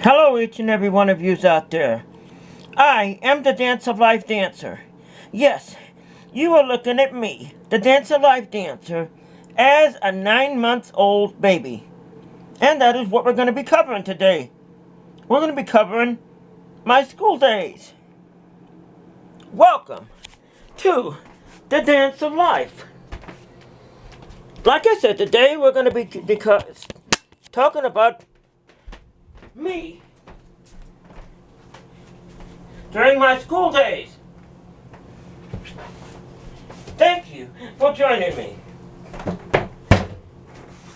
Hello, each and every one of yous out there. I am the Dance of Life dancer. Yes, you are looking at me, the Dance of Life dancer, as a 9-month-old baby. And that is what we're going to be covering today. We're going to be covering my school days. Welcome to the Dance of Life. Like I said, today we're going to be talking about me during my school days. Thank you for joining me.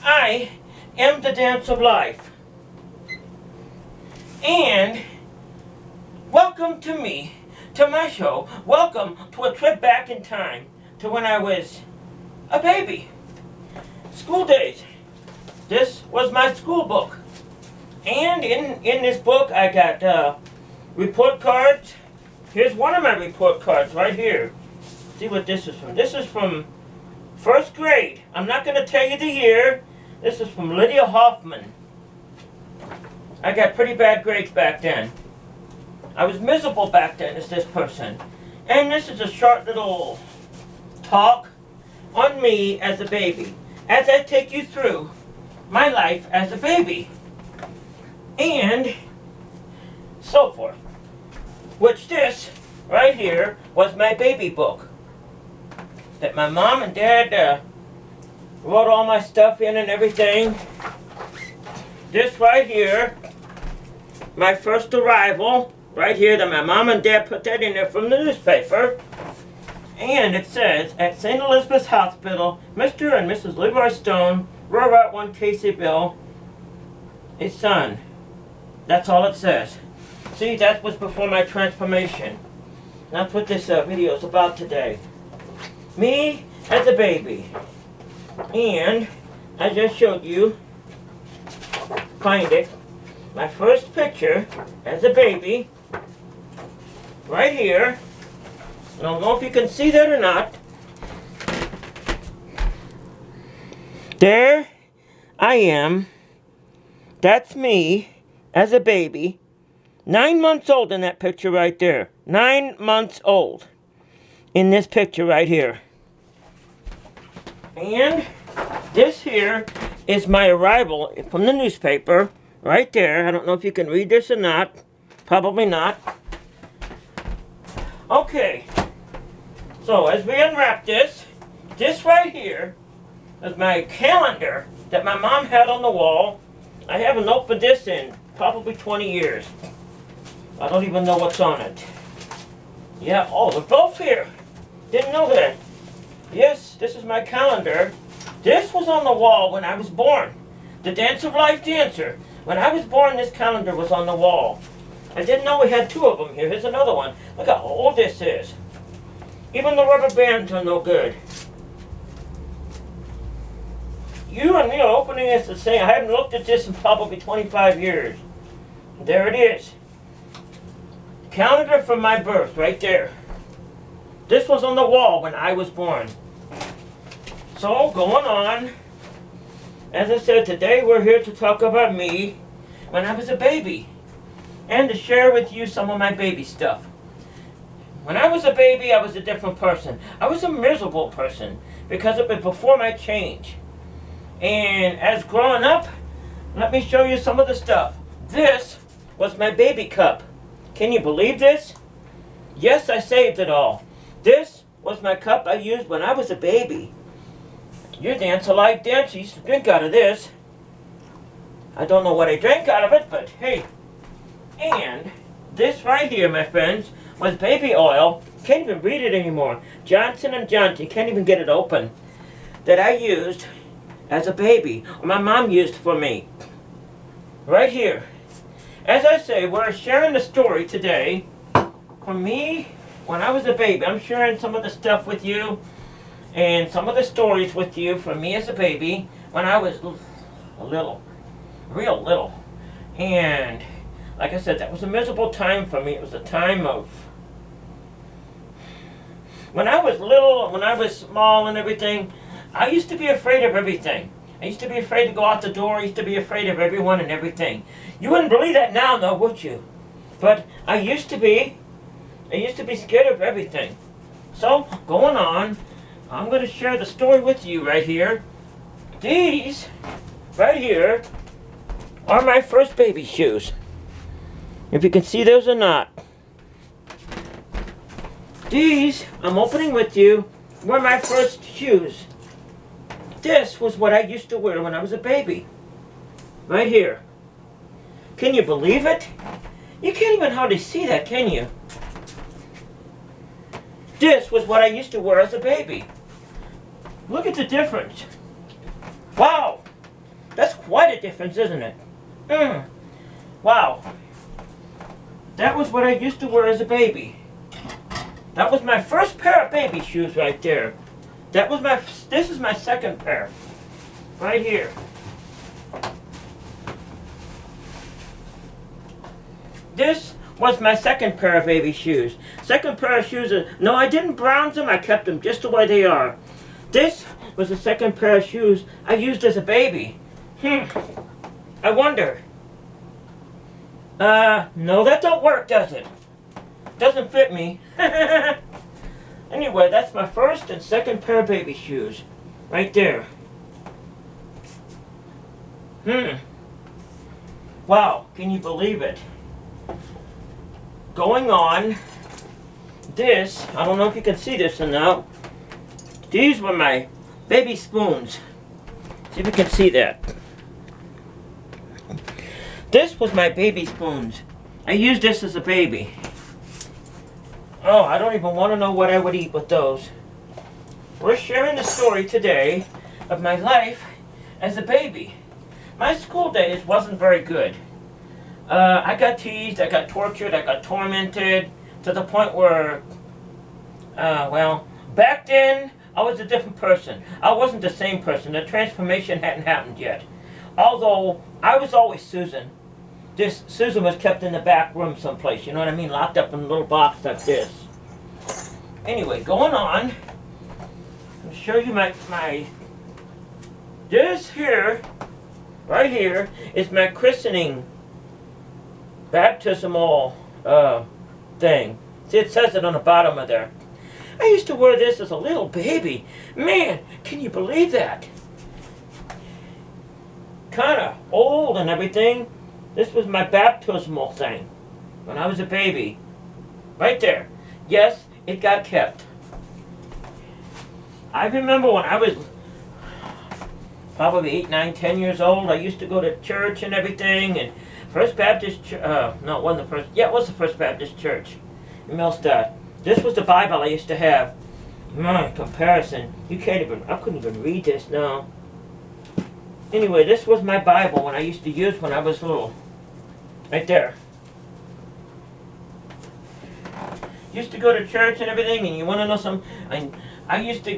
I am the Dance of Life. And welcome to me, to my show. Welcome to a trip back in time to when I was a baby. School days. This was my school book. And in this book I got report cards. Here's one of my report cards right here. See what this is from. This is from first grade. I'm not going to tell you the year. This is from Lydia Hoffman. I got pretty bad grades back then. I was miserable back then as this person. And this is a short little talk on me as a baby, as I take you through my life as a baby. And so forth. Which this, right here, was my baby book. That my mom and dad wrote all my stuff in and everything. This right here, my first arrival, right here, that my mom and dad put that in there from the newspaper. And it says, at St. Elizabeth's Hospital, Mr. and Mrs. Leroy Stone, Robert 1 Casey Bill, his son. That's all it says. See, that was before my transformation. That's what this video is about today. Me as a baby. And I just showed you, find it, my first picture as a baby, right here. I don't know if you can see that or not. There I am. That's me as a baby. 9 months old in that picture right there. 9 months old in this picture right here. And this here is my arrival from the newspaper right there. I don't know if you can read this or not. Probably not. Okay. So as we unwrap this right here is my calendar that my mom had on the wall. I haven't opened this in probably 20 years. I don't even know what's on it. Yeah, oh, they're both here. Didn't know that. Yes, this is my calendar. This was on the wall when I was born. The Dance of Life dancer. When I was born, this calendar was on the wall. I didn't know we had 2 of them here. Here's another one. Look how old this is. Even the rubber bands are no good. You and me are opening this the same. I haven't looked at this in probably 25 years. There it is. Calendar from my birth, right there. This was on the wall when I was born. So, going on. As I said, today we're here to talk about me when I was a baby. And to share with you some of my baby stuff. When I was a baby, I was a different person. I was a miserable person because it was before my change. And as growing up, let me show you some of the stuff. This was my baby cup. Can you believe this? Yes, I saved it all. This was my cup I used when I was a baby. Your Dance of Life dancer used to drink out of this. I don't know what I drank out of it, but hey. And this right here, my friends, was baby oil. Can't even read it anymore. Johnson & Johnson, can't even get it open. That I used as a baby, or my mom used for me. Right here. As I say, we're sharing the story today from me when I was a baby. I'm sharing some of the stuff with you and some of the stories with you from me as a baby when I was a little, real little. And like I said, that was a miserable time for me. It was a time of, when I was little, when I was small and everything, I used to be afraid of everything. I used to be afraid to go out the door. I used to be afraid of everyone and everything. You wouldn't believe that now, though, would you? But I used to be. I used to be scared of everything. So, going on, I'm going to share the story with you right here. These, right here, are my first baby shoes. If you can see those or not. These, I'm opening with you, were my first shoes. This was what I used to wear when I was a baby. Right here. Can you believe it? You can't even hardly see that, can you? This was what I used to wear as a baby. Look at the difference. Wow. That's quite a difference, isn't it? Wow. That was what I used to wear as a baby. That was my first pair of baby shoes right there. This is my second pair. Right here. This was my second pair of baby shoes. Second pair of shoes, no, I didn't bronze them, I kept them just the way they are. This was the second pair of shoes I used as a baby. I wonder. No, that don't work, does it? Doesn't fit me. Anyway, that's my first and second pair of baby shoes. Right there. Wow, can you believe it? Going on, this, I don't know if you can see this or not. These were my baby spoons. See if you can see that. This was my baby spoons. I used this as a baby. Oh, I don't even want to know what I would eat with those. We're sharing the story today of my life as a baby. My school days wasn't very good. I got teased, I got tortured, I got tormented to the point where, well, back then I was a different person. I wasn't the same person. The transformation hadn't happened yet. Although I was always Susan. Susan was kept in the back room someplace, you know what I mean? Locked up in a little box like this. Anyway, going on, I'll show you this here, right here, is my christening baptismal thing. See, it says it on the bottom of there. I used to wear this as a little baby. Man, can you believe that? Kind of old and everything. This was my baptismal thing when I was a baby. Right there. Yes, it got kept. I remember when I was probably 8, 9, 10 years old, I used to go to church and everything, and First Baptist Church, no, it wasn't the first, yeah, it was the First Baptist Church in Millstadt. This was the Bible I used to have. My comparison, I couldn't even read this now. Anyway, this was my Bible when I used to use when I was little. Right there. Used to go to church and everything, and you want to know something? I used to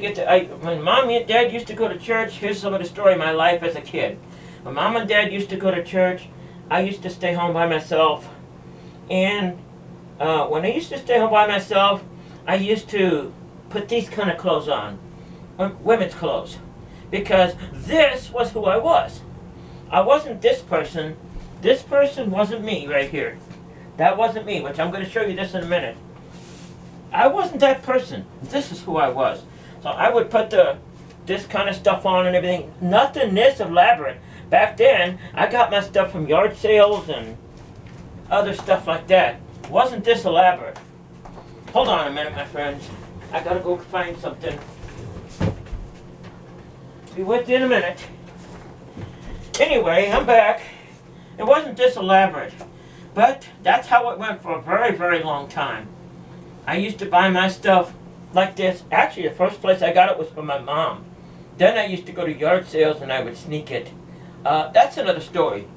when Mom and Dad used to go to church, here's some of the story of my life as a kid. When Mom and Dad used to go to church, I used to stay home by myself. And when I used to stay home by myself, I used to put these kind of clothes on. Women's clothes. Because this was who I was. I wasn't this person. This person wasn't me right here. That wasn't me, which I'm going to show you this in a minute. I wasn't that person. This is who I was. So I would put this kind of stuff on and everything. Nothing this elaborate. Back then, I got my stuff from yard sales and other stuff like that. It wasn't this elaborate. Hold on a minute, my friends. I gotta go find something. Be with you in a minute. Anyway, I'm back. It wasn't this elaborate. But that's how it went for a very, very long time. I used to buy my stuff like this. Actually, the first place I got it was from my mom. Then I used to go to yard sales and I would sneak it. That's another story.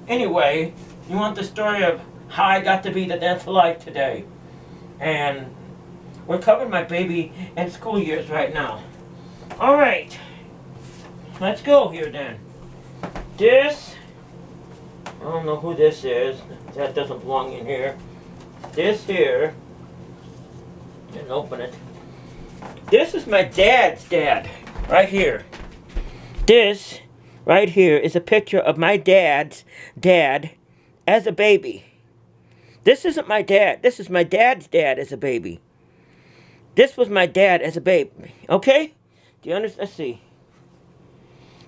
Anyway, you want the story of how I got to be the dancer life today. And we're covering my baby and school years right now. Alright. Let's go here then. This, I don't know who this is. That doesn't belong in here. This here, didn't open it. This is my dad's dad, right here. This right here is a picture of my dad's dad as a baby. This isn't my dad. This is my dad's dad as a baby. This was my dad as a baby. Okay? Do you understand? Let's see.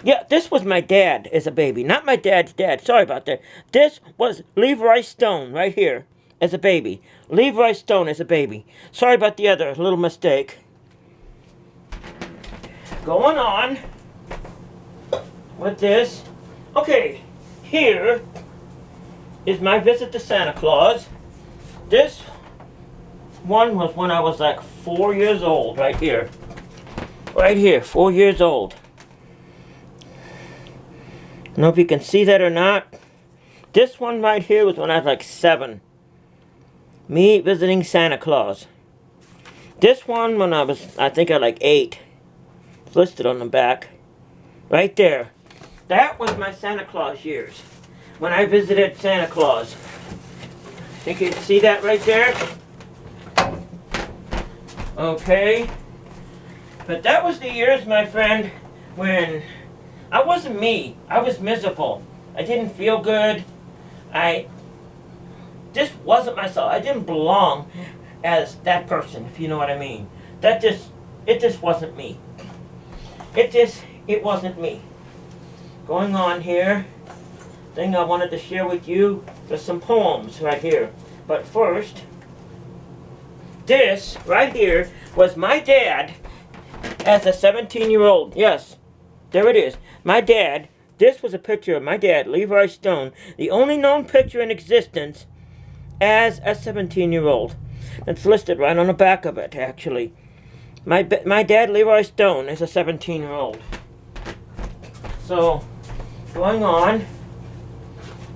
Yeah, this was my dad as a baby, not my dad's dad. Sorry about that. This was Leroy Stone right here as a baby. Leroy Stone as a baby. Sorry about the other little mistake. Going on with this. Okay, here is my visit to Santa Claus. This one was when I was like 4 years old, right here. Right here, 4 years old. I don't know if you can see that or not. This one right here was when I was like 7. Me visiting Santa Claus. This one when I was, I think I like 8. It's listed on the back. Right there. That was my Santa Claus years. When I visited Santa Claus. Think you can see that right there? Okay. But that was the years, my friend, when I wasn't me. I was miserable. I didn't feel good. I just wasn't myself. I didn't belong as that person, if you know what I mean. It just wasn't me. It wasn't me. Going on here, thing I wanted to share with you, there's some poems right here. But first, this right here was my dad as a 17-year-old. Yes, there it is. My dad. This was a picture of my dad, Leroy Stone, the only known picture in existence as a 17-year-old. It's listed right on the back of it, actually. My dad, Leroy Stone, is a 17-year-old. So, going on,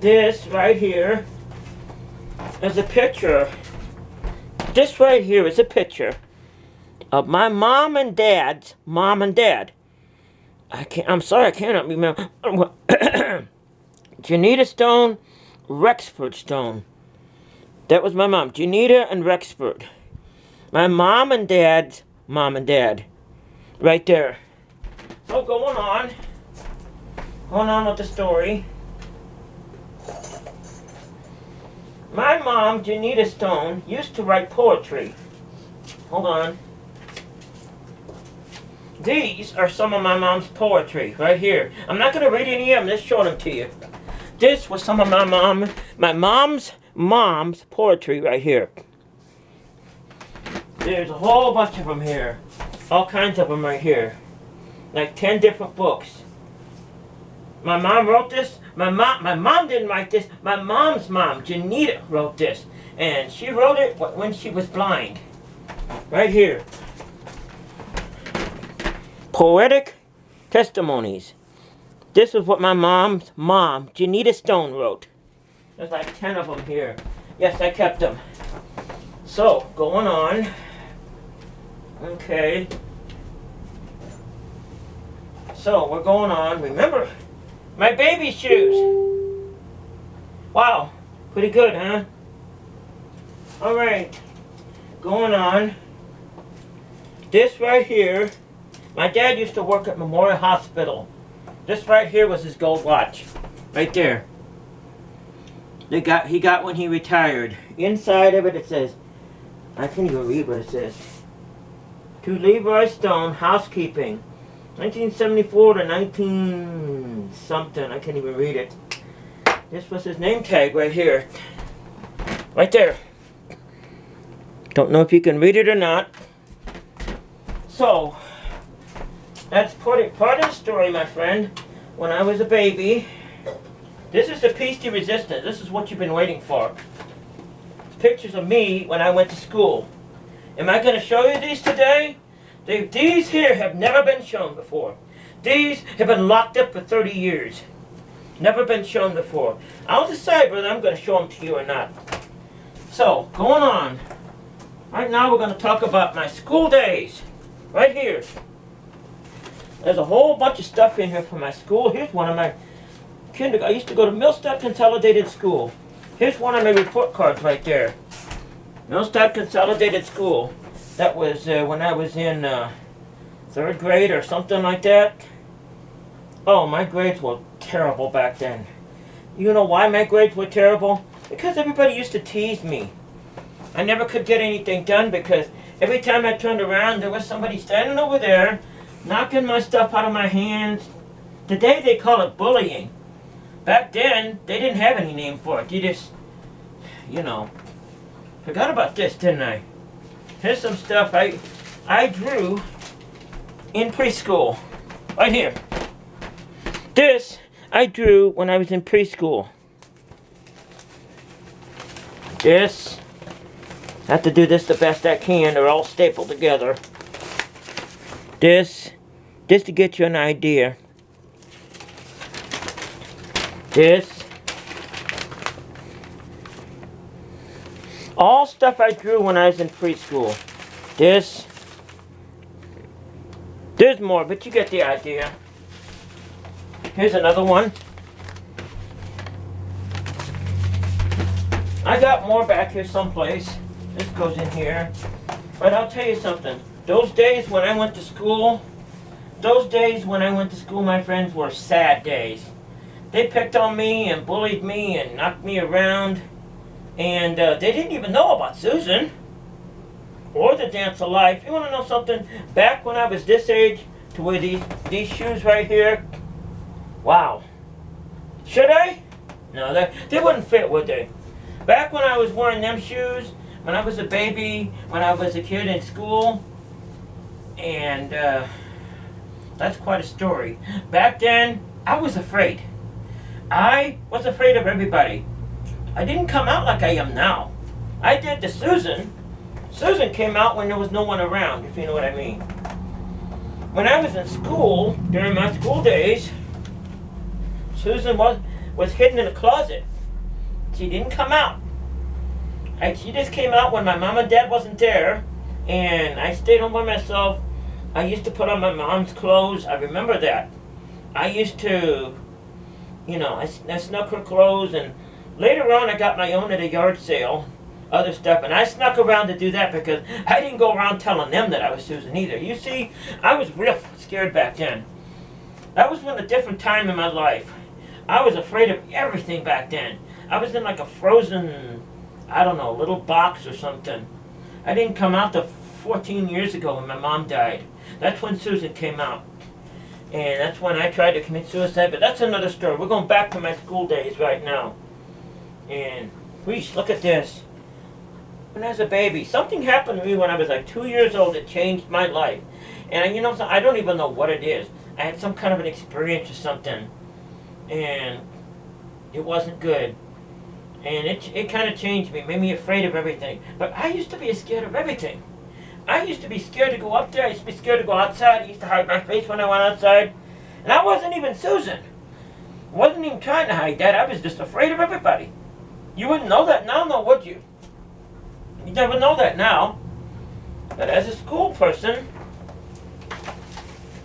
this right here is a picture. This right here is a picture of my mom and dad's mom and dad. I'm sorry, I cannot remember. Janita Stone, Rexford Stone. That was my mom, Janita and Rexford. My mom and dad's mom and dad. Right there. So going on with the story. My mom, Janita Stone, used to write poetry. Hold on. These are some of my mom's poetry, right here. I'm not going to read any of them, just show them to you. This was some of my mom's poetry right here. There's a whole bunch of them here. All kinds of them right here. Like 10 different books. My mom wrote this. My mom didn't write this. My mom's mom, Janita, wrote this. And she wrote it when she was blind. Right here. Poetic Testimonies. This is what my mom's mom, Janita Stone, wrote. There's like 10 of them here. Yes, I kept them. So, going on. Okay. So, we're going on. Remember, my baby shoes. Wow. Pretty good, huh? Alright. Going on. This right here. My dad used to work at Memorial Hospital. This right here was his gold watch. Right there. He got when he retired. Inside of it, it says, I can't even read what it says. To Leroy Stone, housekeeping. 1974 to 19 something. I can't even read it. This was his name tag right here. Right there. Don't know if you can read it or not. So, that's part of the story, my friend. When I was a baby, this is the piece de resistance. This is what you've been waiting for. It's pictures of me when I went to school. Am I going to show you these today? These here have never been shown before. These have been locked up for 30 years. Never been shown before. I'll decide whether I'm going to show them to you or not. So, going on. Right now we're going to talk about my school days. Right here. There's a whole bunch of stuff in here for my school. Here's one of my kindergarten. I used to go to Millstadt Consolidated School. Here's one of my report cards right there. Millstadt Consolidated School. That was when I was in 3rd grade or something like that. Oh, my grades were terrible back then. You know why my grades were terrible? Because everybody used to tease me. I never could get anything done because every time I turned around, there was somebody standing over there, knocking my stuff out of my hands. Today they call it bullying. Back then, they didn't have any name for it. You just, forgot about this, didn't I? Here's some stuff I drew in preschool. Right here. This I drew when I was in preschool. This, I have to do this the best I can. They're all stapled together. This to get you an idea. This. All stuff I drew when I was in preschool. This. There's more, but you get the idea. Here's another one. I got more back here someplace. This goes in here. But I'll tell you something. Those days when I went to school, my friends, were sad days. They picked on me and bullied me and knocked me around. And they didn't even know about Susan or the Dance of Life. You want to know something? Back when I was this age, to wear these shoes right here, wow. Should I? No, they wouldn't fit, would they? Back when I was wearing them shoes, when I was a baby, when I was a kid in school, and that's quite a story. Back then, I was afraid. I was afraid of everybody. I didn't come out like I am now. I did to Susan. Susan came out when there was no one around, if you know what I mean. When I was in school, during my school days, Susan was hidden in a closet. She didn't come out. She just came out when my mom and dad wasn't there, and I stayed home by myself. I used to put on my mom's clothes. I remember that. I used to, I snuck her clothes, and later on I got my own at a yard sale, other stuff, and I snuck around to do that because I didn't go around telling them that I was Susan either. You see, I was real scared back then. That was a different time in my life. I was afraid of everything back then. I was in like a frozen, little box or something. I didn't come out to 14 years ago when my mom died. That's when Susan came out. And that's when I tried to commit suicide, but that's another story. We're going back to my school days right now. And, please, look at this. When I was a baby, something happened to me when I was like 2 years old that changed my life. And I don't even know what it is. I had some kind of an experience or something. And it wasn't good. And it kind of changed me, made me afraid of everything. But I used to be scared of everything. I used to be scared to go up there. I used to be scared to go outside. I used to hide my face when I went outside. And I wasn't even Susan. I wasn't even trying to hide that. I was just afraid of everybody. You wouldn't know that now, no, would you? You never know that now. But as a school person,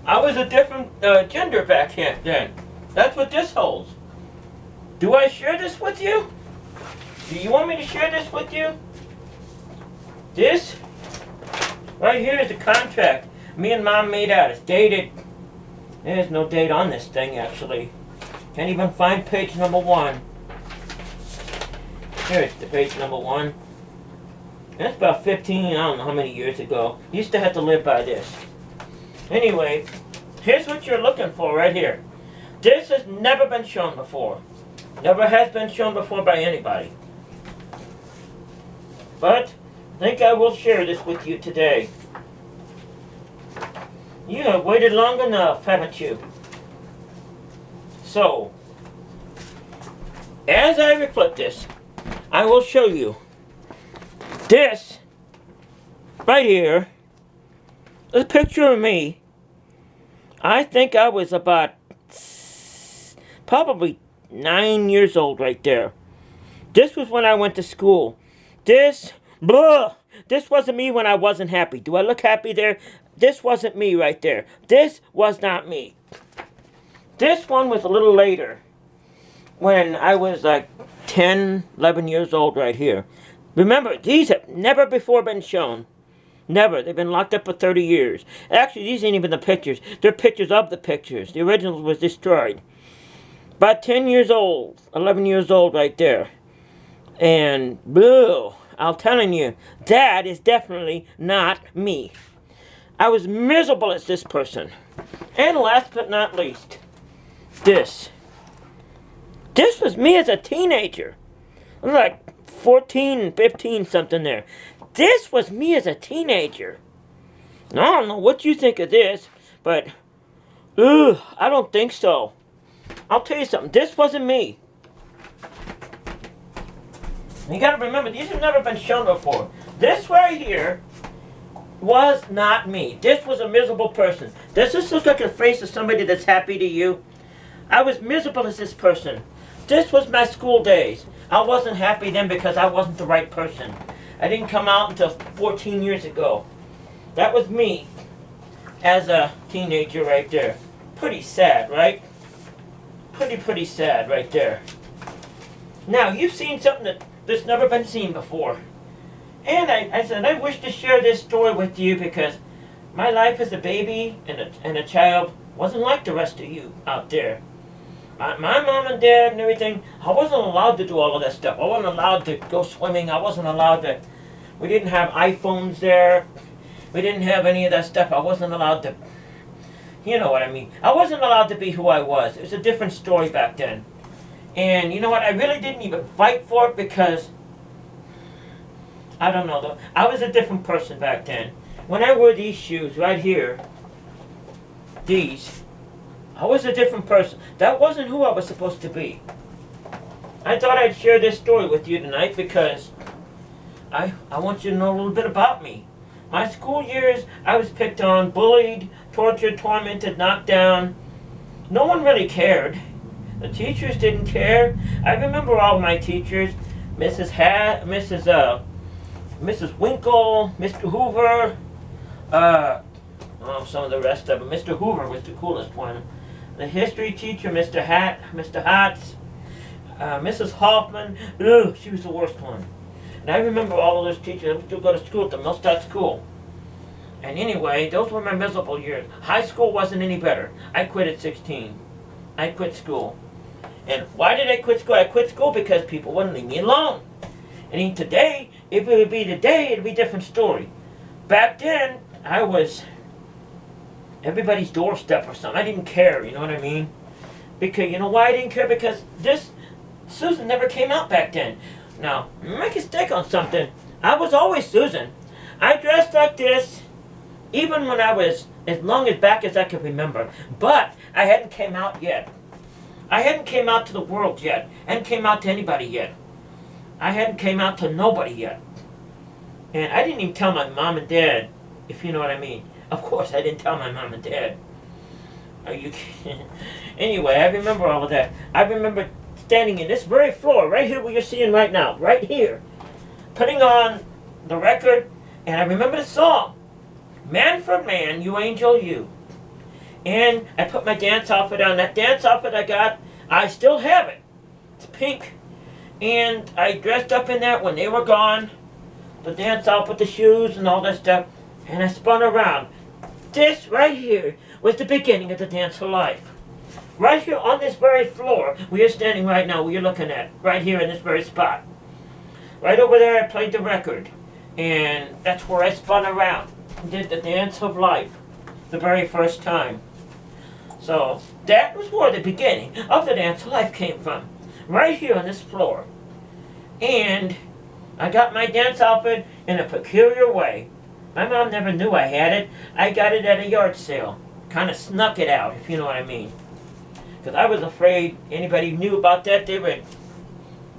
I was a different gender back then. That's what this holds. Do I share this with you? Do you want me to share this with you? This right here is the contract me and Mom made out. It's dated. There's no date on this thing, actually. Can't even find page number 1. Here's the page number 1. That's about 15, I don't know how many years ago. Used to have to live by this. Anyway, here's what you're looking for right here. This has never been shown before. Never has been shown before by anybody. But I think I will share this with you today. You have waited long enough, haven't you? So, as I reflect this, I will show you this right here. A picture of me. I think I was about probably 9 years old right there. This was when I went to school. This wasn't me when I wasn't happy. Do I look happy there? This wasn't me right there. This was not me. This one was a little later, when I was like 10, 11 years old right here. Remember, these have never before been shown. Never. They've been locked up for 30 years. Actually, these ain't even the pictures. They're pictures of the pictures. The original was destroyed. About 10 years old, 11 years old right there. And, boo, I'm telling you, that is definitely not me. I was miserable as this person. And last but not least, this. This was me as a teenager. I was like 14 and 15 something there. This was me as a teenager. Now, I don't know what you think of this, but I don't think so. I'll tell you something. This wasn't me. You gotta remember, these have never been shown before. This right here was not me. This was a miserable person. Does this look like a face of somebody that's happy to you? I was miserable as this person. This was my school days. I wasn't happy then because I wasn't the right person. I didn't come out until 14 years ago. That was me as a teenager right there. Pretty sad, right? Pretty sad right there. Now, you've seen something that's never been seen before. And I said, I wish to share this story with you because my life as a baby and a child wasn't like the rest of you out there. My mom and dad and everything, I wasn't allowed to do all of that stuff. I wasn't allowed to go swimming. I wasn't allowed to, we didn't have iPhones there. We didn't have any of that stuff. I wasn't allowed to, you know what I mean. I wasn't allowed to be who I was. It was a different story back then. And you know what, I really didn't even fight for it because, I don't know though, I was a different person back then. When I wore these shoes right here, these, I was a different person. That wasn't who I was supposed to be. I thought I'd share this story with you tonight because I want you to know a little bit about me. My school years, I was picked on, bullied, tortured, tormented, knocked down. No one really cared. The teachers didn't care. I remember all of my teachers, Mrs. Winkle, Mr. Hoover, some of the rest of them. Mr. Hoover was the coolest one. The history teacher, Mr. Hatz, Mrs. Hoffman, she was the worst one. And I remember all of those teachers. I used to go to school at the Millstadt School. And anyway, those were my miserable years. High school wasn't any better. I quit at 16. I quit school. And why did I quit school? I quit school because people wouldn't leave me alone. And today, if it would be today, it'd be a different story. Back then, I was everybody's doorstep or something. I didn't care, you know what I mean? Because, you know why I didn't care? Because Susan never came out back then. Now, make a mistake on something. I was always Susan. I dressed like this, even when I was as long as back as I could remember. But I hadn't came out yet. I hadn't came out to the world yet. I hadn't came out to anybody yet. I hadn't came out to nobody yet. And I didn't even tell my mom and dad, if you know what I mean. Of course, I didn't tell my mom and dad. Are you kidding? Anyway, I remember all of that. I remember standing in this very floor, right here where you're seeing right now, right here, putting on the record, and I remember the song, Man for Man, You Angel You. And I put my dance outfit on. That dance outfit I got, I still have it. It's pink. And I dressed up in that when they were gone. The dance outfit, the shoes and all that stuff. And I spun around. This right here was the beginning of the Dance for Life. Right here on this very floor where you're standing right now, where you're looking at. Right here in this very spot. Right over there I played the record. And that's where I spun around. And did the Dance of Life. The very first time. So that was where the beginning of the Dance of Life came from. Right here on this floor. And I got my dance outfit in a peculiar way. My mom never knew I had it. I got it at a yard sale. Kind of snuck it out, if you know what I mean. Because I was afraid anybody knew about that, they would,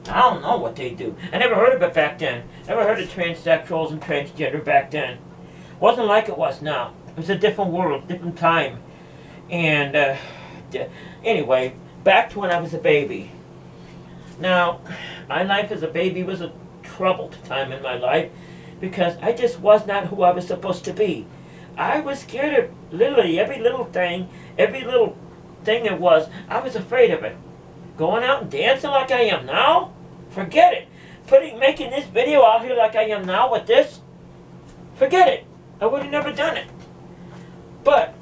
I don't know what they'd do. I never heard of it back then. Never heard of transsexuals and transgender back then. Wasn't like it was now. It was a different world, different time. And anyway, back to when I was a baby. Now, my life as a baby was a troubled time in my life because I just was not who I was supposed to be. I was scared of literally every little thing it was. I was afraid of it. Going out and dancing like I am now? Forget it. Making this video out here like I am now with this? Forget it. I would have never done it. But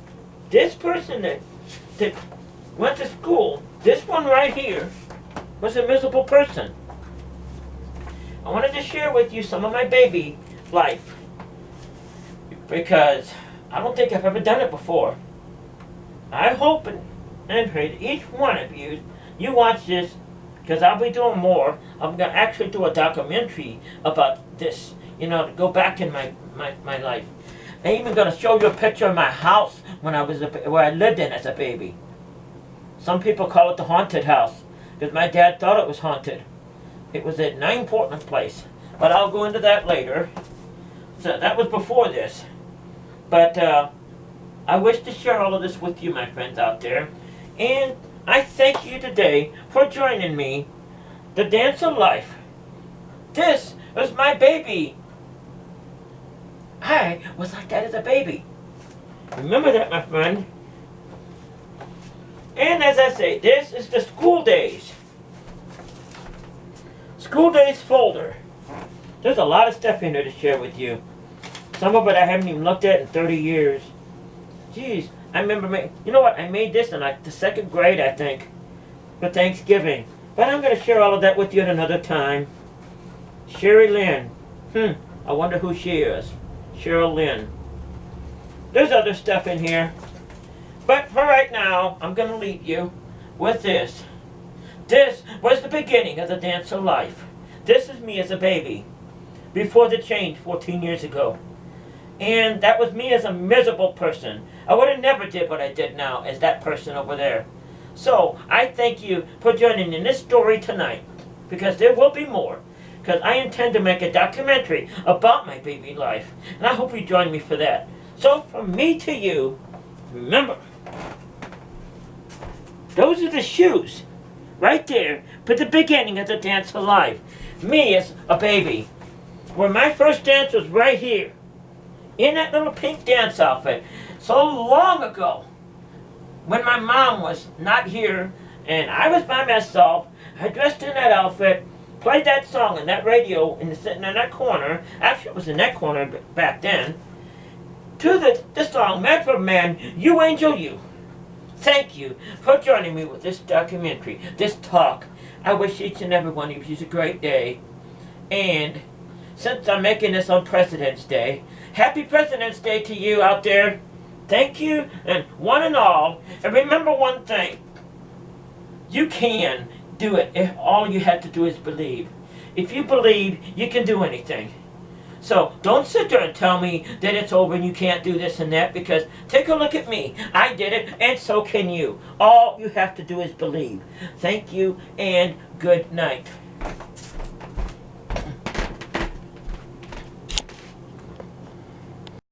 this person that went to school, this one right here, was a miserable person. I wanted to share with you some of my baby life because I don't think I've ever done it before. I hope and pray that each one of you watch this because I'll be doing more. I'm going to actually do a documentary about this, to go back in my life. I'm even going to show you a picture of my house when I was where I lived in as a baby. Some people call it the haunted house because my dad thought it was haunted. It was at 9 Portland Place, but I'll go into that later. So that was before this. But I wish to share all of this with you, my friends out there. And I thank you today for joining me, the Dance of Life. This was my baby. I was like that as a baby. Remember that, my friend. And as I say, this is the school days. School days folder. There's a lot of stuff in there to share with you. Some of it I haven't even looked at in 30 years. Jeez, I remember, you know what, I made this in like the 2nd grade, I think, for Thanksgiving. But I'm going to share all of that with you at another time. Sherry Lynn. I wonder who she is. Cheryl Lynn. There's other stuff in here. But for right now, I'm going to leave you with this. This was the beginning of the Dance of Life. This is me as a baby. Before the change 14 years ago. And that was me as a miserable person. I would have never did what I did now as that person over there. So, I thank you for joining in this story tonight. Because there will be more. Because I intend to make a documentary about my baby life. And I hope you join me for that. So, from me to you, remember, those are the shoes. Right there, for the beginning of the Dance of Life. Me as a baby. Where my first dance was right here. In that little pink dance outfit. So long ago. When my mom was not here. And I was by myself. I dressed in that outfit. Played that song on that radio. And sitting in that corner. Actually it was in that corner back then. To the song, Man for Man, You Angel You. Thank you for joining me with this documentary, this talk. I wish each and every one of you a great day. And since I'm making this on President's Day, happy President's Day to you out there. Thank you, and one and all. And remember one thing. You can do it if all you have to do is believe. If you believe, you can do anything. So don't sit there and tell me that it's over and you can't do this and that, because take a look at me. I did it, and so can you. All you have to do is believe. Thank you, and good night.